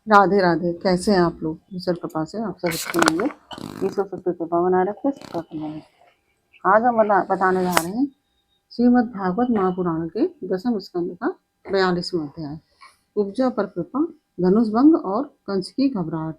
राधे राधे। कैसे हैं आप लोग? ईश्वर कृपा से आप सब अच्छे होंगे। ईश्वर सब पे कृपा बनाए रखे, सबका कल्याण। आज हम बताने जा रहे हैं श्रीमद् भागवत महापुराण के दसम स्कंद का 42वां अध्याय, उपजा पर कृपा, धनुष भंग और कंस की घबराहट।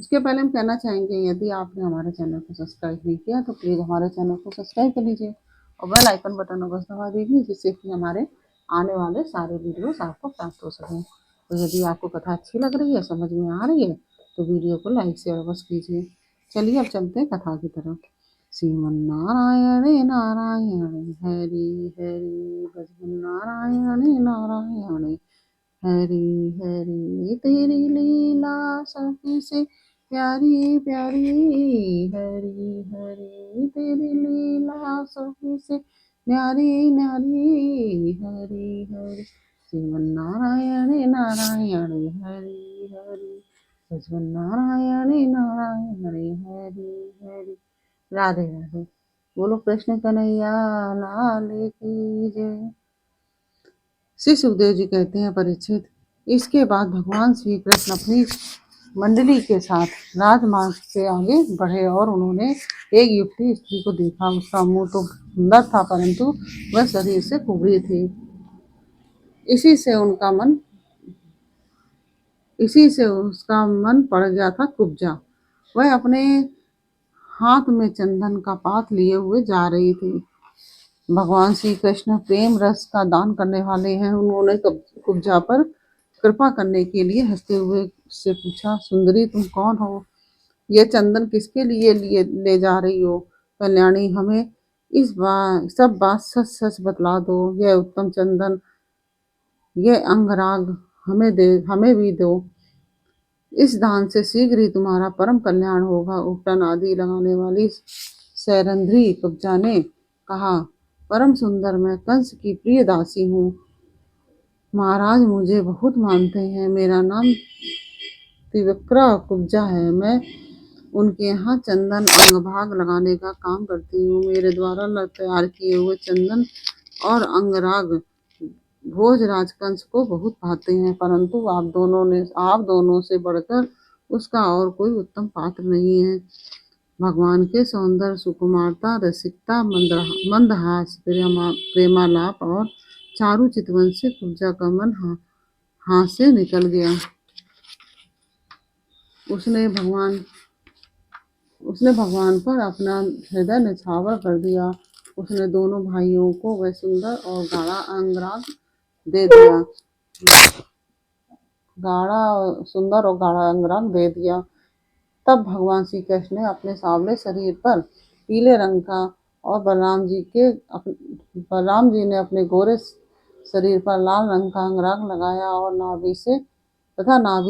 उसके पहले हम कहना चाहेंगे, यदि आपने हमारे चैनल को सब्सक्राइब नहीं किया तो प्लीज़ हमारे चैनल को सब्सक्राइब कर लीजिए और बेल आइकन बटन बस दबा दीजिए, जिससे कि हमारे आने वाले सारे वीडियोस आपको प्राप्त हो सकें। तो यदि आपको कथा अच्छी लग रही है, समझ में आ रही है, तो वीडियो को लाइक शेयर अवश्य कीजिए। चलिए अब चलते हैं कथा की तरफ। श्रीमन्नारायण नारायण हरि हरि भजन नारायण नारायण हरि हरि, तेरी लीला सबसे प्यारी प्यारी, हरि हरि तेरी लीला सबसे न्यारी न्यारी, हरि हरि श्रीमन नारायण नारायण हरि हरि भजन नारायण नारायण हरि हरि। राधे राधे। बोलो कृष्ण कन्हैया लाल की जय। श्री सुखदेव जी कहते हैं, परीक्षित, इसके बाद भगवान श्री कृष्ण अपनी मंडली के साथ राजमार्ग से आगे बढ़े और उन्होंने एक युवती स्त्री को देखा। उसका मुंह तो सुंदर था, परंतु वह शरीर से कुबड़ी थी। इसी से उसका मन पड़ गया था कुब्जा। वह अपने हाथ में चंदन का पात लिए हुए जा रही थी। भगवान श्री कृष्ण प्रेम रस का दान करने वाले हैं। उन्होंने कुब्जा पर कृपा करने के लिए हंसते हुए उससे पूछा, सुंदरी तुम कौन हो? ये चंदन किसके लिए ले जा रही हो? कल्याणी, हमें सब बात सच सच बतला दो। यह उत्तम चंदन, यह अंगराग हमें भी दो। इस दान से शीघ्र ही तुम्हारा परम कल्याण होगा। उपटन आदि लगाने वाली सैरंध्री कुब्जा ने कहा, परम सुंदर, मैं कंस की प्रिय दासी हूँ। महाराज मुझे बहुत मानते हैं। मेरा नाम त्रिविक्रा कुब्जा है। मैं उनके यहाँ चंदन अंगभाग लगाने का काम करती हूँ। मेरे द्वारा तैयार किए हुए चंदन और अंगराग भोजराज कंस को बहुत भाते हैं, परंतु आप दोनों से बढ़कर उसका और कोई उत्तम पात्र नहीं है। भगवान के सौंदर्य, सुकुमारता, रसिकता, मंदहास, प्रेमालाप और चारु चितवन से कुब्जा का मन हाथ से निकल गया। उसने भगवान पर अपना हृदय निछावर कर दिया। उसने दोनों भाइयों को वह सुंदर और गाढ़ा अंगराग दे दिया। तब भगवान श्री कृष्ण ने अपने सांवले शरीर पर पीले रंग का और बलराम जी ने अपने गोरे शरीर पर लाल रंग का अंगराग लगाया और नाभि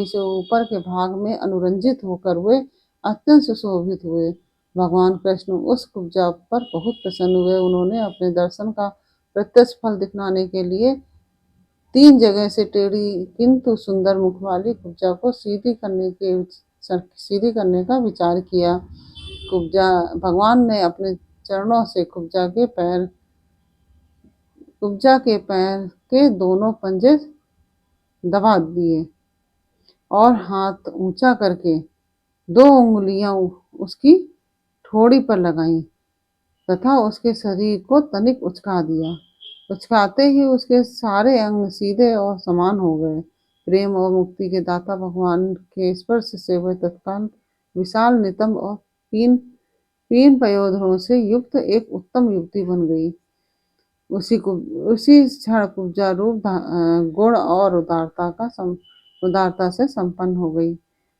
से ऊपर के भाग में अनुरंजित होकर वे अत्यंत सुशोभित हुए। भगवान कृष्ण उस कुब्जा पर बहुत प्रसन्न हुए। उन्होंने अपने दर्शन का प्रत्यक्ष फल दिखलाने के लिए 3 जगह से टेढ़ी किंतु सुंदर मुख वाली कुब्जा को सीधी करने का विचार किया। भगवान ने अपने चरणों से कुब्जा के पैर के दोनों पंजे दबा दिए और हाथ ऊंचा करके 2 उंगलियां उसकी ठोड़ी पर लगाई तथा उसके शरीर को तनिक उचका दिया। उचकाते ही उसके सारे अंग सीधे और समान हो गए। प्रेम और मुक्ति के दाता भगवान के स्पर्श से वह तत्काल विशाल, नितंब और तीन पयोधरों से युक्त एक उत्तम युवती बन गई। उसी क्षण कुब्जा रूप गुण और उदारता से संपन्न हो गई।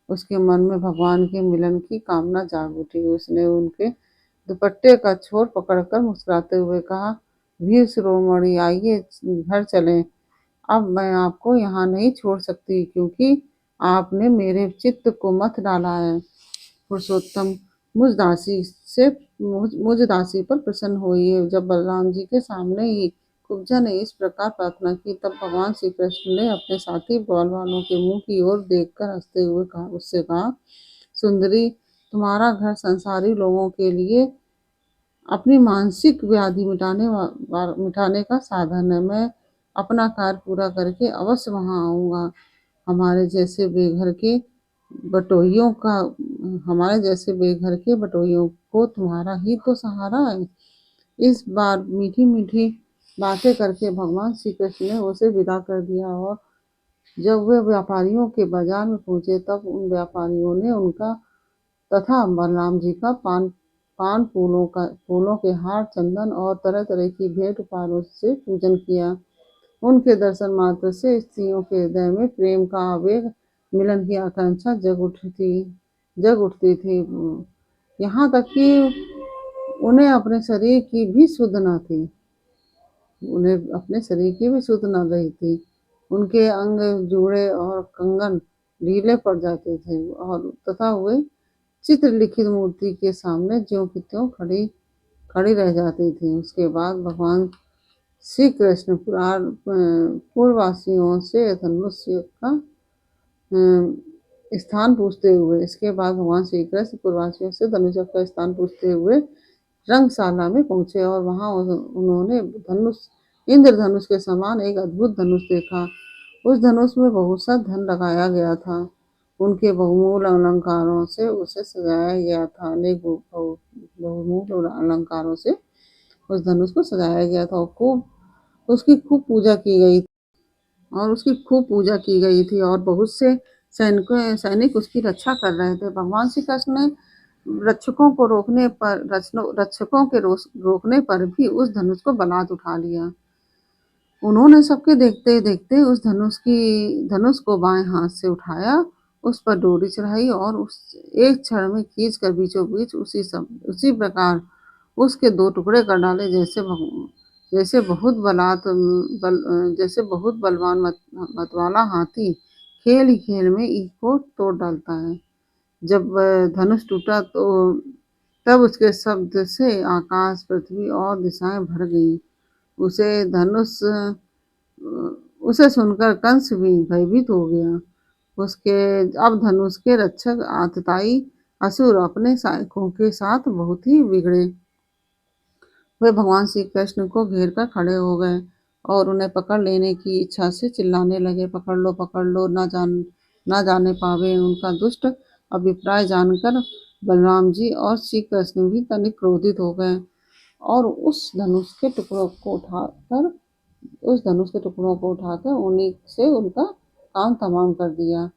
उसके मन में भगवान के मिलन की कामना जाग उठी। उसने उनके दुपट्टे का छोर पकड़कर मुस्कुराते हुए कहा, वीर शिरोमणि, आइए घर चलें। अब मैं आपको यहाँ नहीं छोड़ सकती, क्योंकि आपने मेरे चित्त को मथ डाला है। पुरुषोत्तम, मुझ दासी पर प्रसन्न होइए। जब बलराम जी के सामने ही कुब्जा ने इस प्रकार प्रार्थना की, तब भगवान श्री कृष्ण ने अपने साथी बलवानों के मुंह की ओर देखकर हंसते हुए उससे कहा, सुंदरी, तुम्हारा घर संसारी लोगों के लिए अपनी मानसिक व्याधि मिटाने का साधन है। मैं अपना कार्य पूरा करके अवश्य वहां आऊंगा। हमारे जैसे बेघर के बटोहियों का हमारे जैसे बेघर के बटोहियों को तुम्हारा ही तो सहारा है। इस बार मीठी मीठी बातें करके भगवान श्री कृष्ण ने उसे विदा कर दिया और जब वे व्यापारियों के बाजार में पहुंचे तब उन व्यापारियों ने उनका तथा बलराम जी का पान पान फूलों के हार, चंदन और तरह तरह की भेंट उपहारों से पूजन किया। उनके दर्शन मात्र से स्त्रियों के हृदय में प्रेम का आवेग, मिलन की आकांक्षा जग उठती थी। यहाँ तक कि उन्हें अपने शरीर की भी सुध न थी उन्हें अपने शरीर की भी सुध न रही थी। उनके अंग जूड़े और कंगन ढीले पड़ जाते थे और तथा वे चित्र लिखित मूर्ति के सामने ज्यों की त्यों खड़ी रह जाती थी। उसके बाद भगवान श्री कृष्ण पूर्ववासियों से धनुष का स्थान पूछते हुए इसके बाद भगवान श्री कृष्ण पूर्ववासियों से धनुष का स्थान पूछते हुए रंगशाला में पहुंचे और वहां उन्होंने इंद्रधनुष के समान एक अद्भुत धनुष देखा। उस धनुष में बहुत सा धन लगाया गया था। उनके बहुमूल्य अलंकारों से उसे सजाया गया था। अनेक बहुमूल्य अलंकारों से उस धनुष को सजाया गया था और उसकी खूब पूजा की गई थी और बहुत से सैनिक उसकी रक्षा कर रहे थे। भगवान श्री कृष्ण ने रक्षकों के रोकने पर भी उस धनुष को बलात् उठा लिया। उन्होंने सबके देखते देखते उस धनुष को बाएं हाथ से उठाया, उस पर डोरी चढ़ाई और उस एक क्षण में खींच कर बीचों बीच उसी प्रकार उसके दो टुकड़े कर डाले जैसे बहुत बलवान मतवाला हाथी खेल ही खेल में ईख को तोड़ डालता है। जब धनुष टूटा तो तब उसके शब्द से आकाश, पृथ्वी और दिशाएं भर गईं। उसे सुनकर कंस भी भयभीत हो गया। अब धनुष के रक्षक आतताई असुर अपने सहायकों के साथ बहुत ही बिगड़े। वे भगवान श्री कृष्ण को घेर कर खड़े हो गए और उन्हें पकड़ लेने की इच्छा से चिल्लाने लगे, पकड़ लो, ना जाने पावे। उनका दुष्ट अभिप्राय जानकर बलराम जी और श्री कृष्ण भी तनिक क्रोधित हो गए और उस धनुष के टुकड़ों को उठाकर उन्हीं से उनका काम तमाम कर दिया।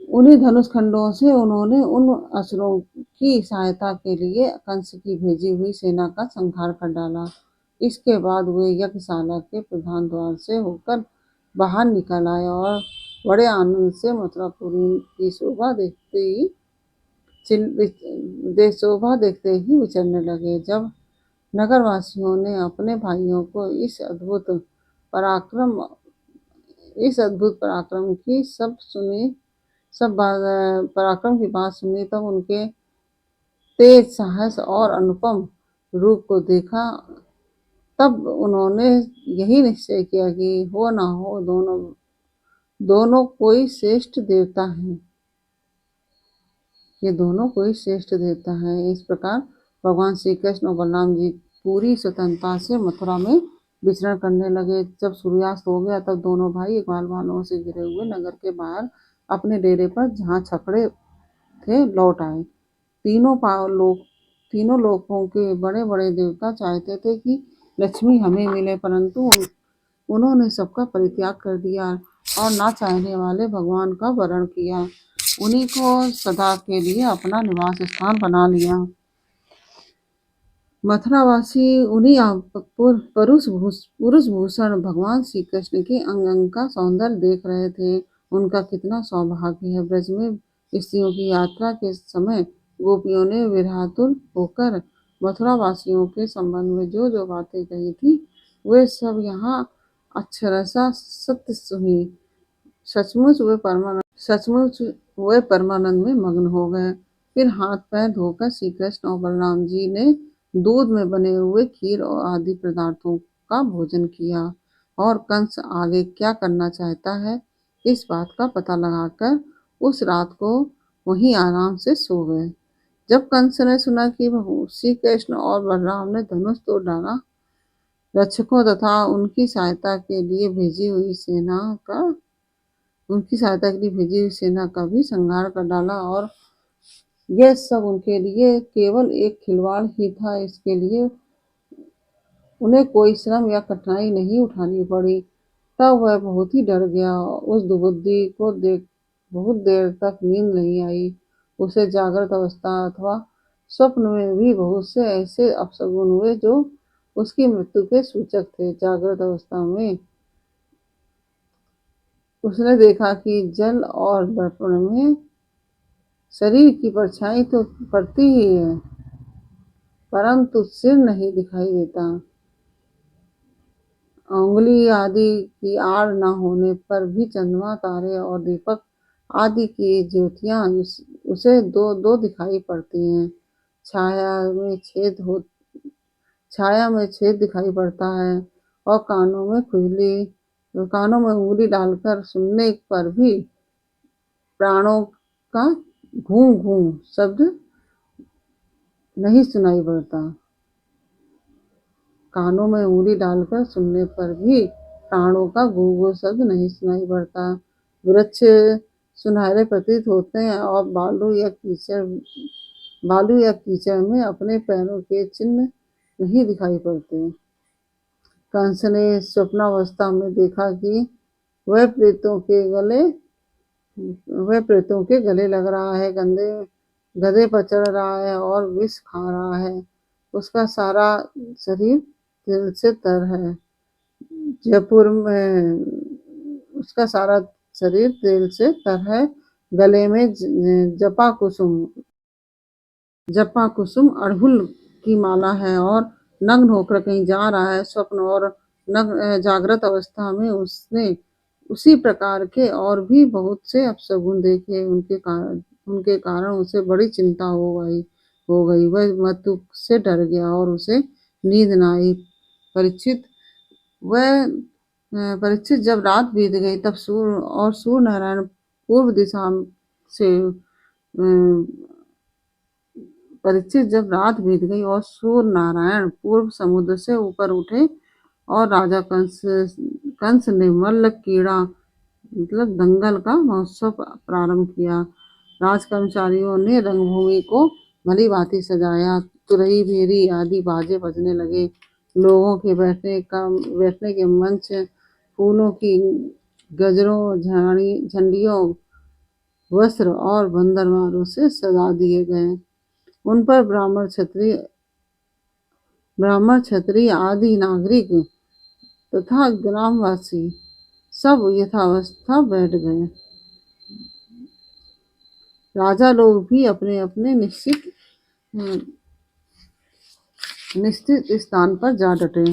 उन्हीं धनुष खंडों से उन्होंने उन असुरों की सहायता के लिए कंस की भेजी हुई सेना का संहार कर डाला। इसके बाद वे यज्ञशाला के प्रधान द्वार से होकर बाहर निकल आए और बड़े आनंद से मथुरापुरी की शोभा देखते ही विचरने लगे। जब नगरवासियों ने अपने भाइयों को इस अद्भुत पराक्रम की पराक्रम की बात सुनी तब उनके तेज साहस और अनुपम रूप को देखा। तब उन्होंने यही निश्चय किया कि हो ना हो दोनों कोई श्रेष्ठ देवता है। ये दोनों कोई श्रेष्ठ देवता है। इस प्रकार भगवान श्री कृष्ण और बलराम जी पूरी स्वतंत्रता से मथुरा में विचरण करने लगे। जब सूर्यास्त हो गया तब दोनों भाई ग्वालवालों से घिरे हुए नगर के बाहर अपने डेरे पर जहाँ छपड़े थे लौट आए। तीनों लोकों के बड़े बड़े देवता चाहते थे कि लक्ष्मी हमें मिले, परंतु उन्होंने सबका परित्याग कर दिया और ना चाहने वाले भगवान का वरण किया। उन्हीं को सदा के लिए अपना निवास स्थान बना लिया। मथुरावासी उन्हीं पुरुष भूषण भगवान श्री कृष्ण के अंग अंग का सौंदर्य देख रहे थे। उनका कितना सौभाग्य है। ब्रज में स्त्रियों की यात्रा के समय गोपियों ने विरहातुर होकर मथुरावासियों के संबंध में जो जो बातें कही थी वे सब यहाँ अक्षरशः सत्य हुई। सचमुच वे परमानंद में मग्न हो गए। फिर हाथ पैर धोकर श्री कृष्ण और बलराम जी ने दूध में बने हुए खीर और आदि पदार्थों का भोजन किया और कंस आगे क्या करना चाहता है इस बात का पता लगाकर उस रात को वहीं आराम से सो गए। जब कंस ने सुना कि श्री कृष्ण और बलराम ने धनुष तोड़ डाला, रक्षकों तथा उनकी सहायता के लिए भेजी हुई सेना का उनकी सहायता के लिए भेजी हुई सेना का भी संहार कर डाला और यह सब उनके लिए केवल एक खिलवाड़ ही था। इसके लिए उन्हें कोई श्रम या कठिनाई नहीं उठानी पड़ी। तब वह बहुत ही डर गया। उस दुबुद्धि को देख बहुत देर तक नींद नहीं आई। उसे जागृत अवस्था अथवा स्वप्न में भी बहुत से ऐसे अपशगुन हुए जो उसकी मृत्यु के सूचक थे। जागृत अवस्था में उसने देखा कि जल और दर्पण में शरीर की परछाई तो पड़ती ही है, परंतु सिर नहीं दिखाई देता। उंगली आदि की आड़ न होने पर भी चंद्रमा, तारे और दीपक आदि की ज्योतियां उसे दो दो दिखाई पड़ती हैं। छाया में छेद दिखाई पड़ता है और कानों में उंगली डालकर सुनने पर भी प्राणों का घूं घूं शब्द नहीं सुनाई पड़ता। कानों में उंगली डालकर सुनने पर भी प्राणों का घूं घूं शब्द नहीं सुनाई पड़ता। वृक्ष सुनहरे प्रतीत होते हैं और बालू या कीचड़ में अपने पैरों के चिन्ह नहीं दिखाई पड़ते। कंस ने स्वप्नावस्था में देखा कि वह प्रेतों के गले लग रहा है, गधे पर चढ़ रहा है और विष खा रहा है। उसका सारा शरीर तिल से तर है। जयपुर में उसका सारा शरीर तिल से तर है। गले में जपा कुसुम अड़हुल की माला है और नग्न होकर कहीं जा रहा है। स्वप्न और जागृत अवस्था में उसने उसी प्रकार के और भी बहुत से अपशगुन देखे। उनके कारण उसे बड़ी चिंता हो गई। वह मृत्यु से डर गया और उसे नींद न आई। परीक्षित जब रात बीत गई तब सूर्य नारायण पूर्व दिशा से परीक्षित जब रात बीत गई और सूर्य नारायण पूर्व समुद्र से ऊपर उठे और राजा कंस ने मल्ल क्रीड़ा मतलब दंगल का महोत्सव प्रारंभ किया। राजकर्मचारियों ने रंगभूमि को भली भांति सजाया। तुरही, भेरी आदि बाजे बजने लगे। लोगों के बैठने के मंच फूलों की गजरों, झंडियों, वस्त्र और बंदरमालों से सजा दिए गए। उन पर ब्राह्मण, क्षत्रिय आदि नागरिक तथा ग्रामवासी सब यथावस्था बैठ गए। राजा लोग भी अपने अपने निश्चित स्थान पर जा डटे।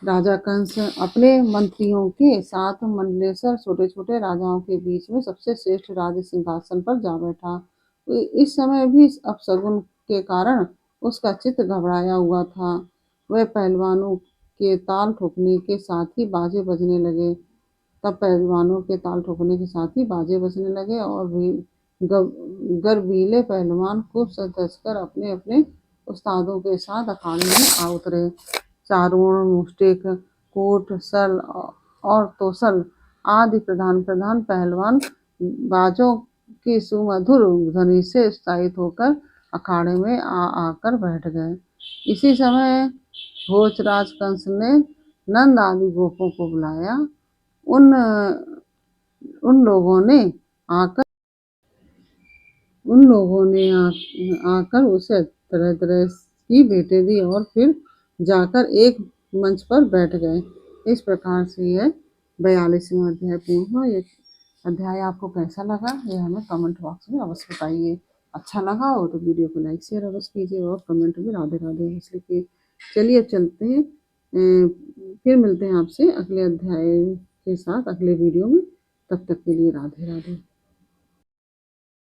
राजा कंस अपने मंत्रियों के साथ मंडलेश्वर छोटे छोटे राजाओं के बीच में सबसे श्रेष्ठ राज सिंहासन पर जा बैठा। इस समय भी अपशगुन के कारण उसका चित्त घबराया हुआ था। वह पहलवानों के ताल ठोकने के साथ ही बाजे बजने लगे। और भी गर्वीले पहलवान खूब सजकर अपने अपने उस्तादों के साथ अखाड़े में आ उतरे। चारों मुष्टिक, कोट, सल और तोसल आदि प्रधान पहलवान बाजों की सुमधुर ध्वनि से उत्साहित होकर अखाड़े में आकर बैठ गए। इसी समय भोजराज कंस ने नंद आदि गोपों को बुलाया। उन लोगों ने आकर उसे तरह तरह की भेंटें दी और फिर जाकर एक मंच पर बैठ गए। इस प्रकार से यह 42वां अध्याय पूर्ण हुआ। ये अध्याय आपको कैसा लगा यह हमें कमेंट बॉक्स में अवश्य बताइए। अच्छा लगा हो तो वीडियो को लाइक शेयर अवश्य कीजिए और कमेंट में राधे राधे अवश्य लिखिए। चलिए अब चलते हैं, फिर मिलते हैं आपसे अगले अध्याय के साथ अगले वीडियो में। तब तक के लिए राधे राधे।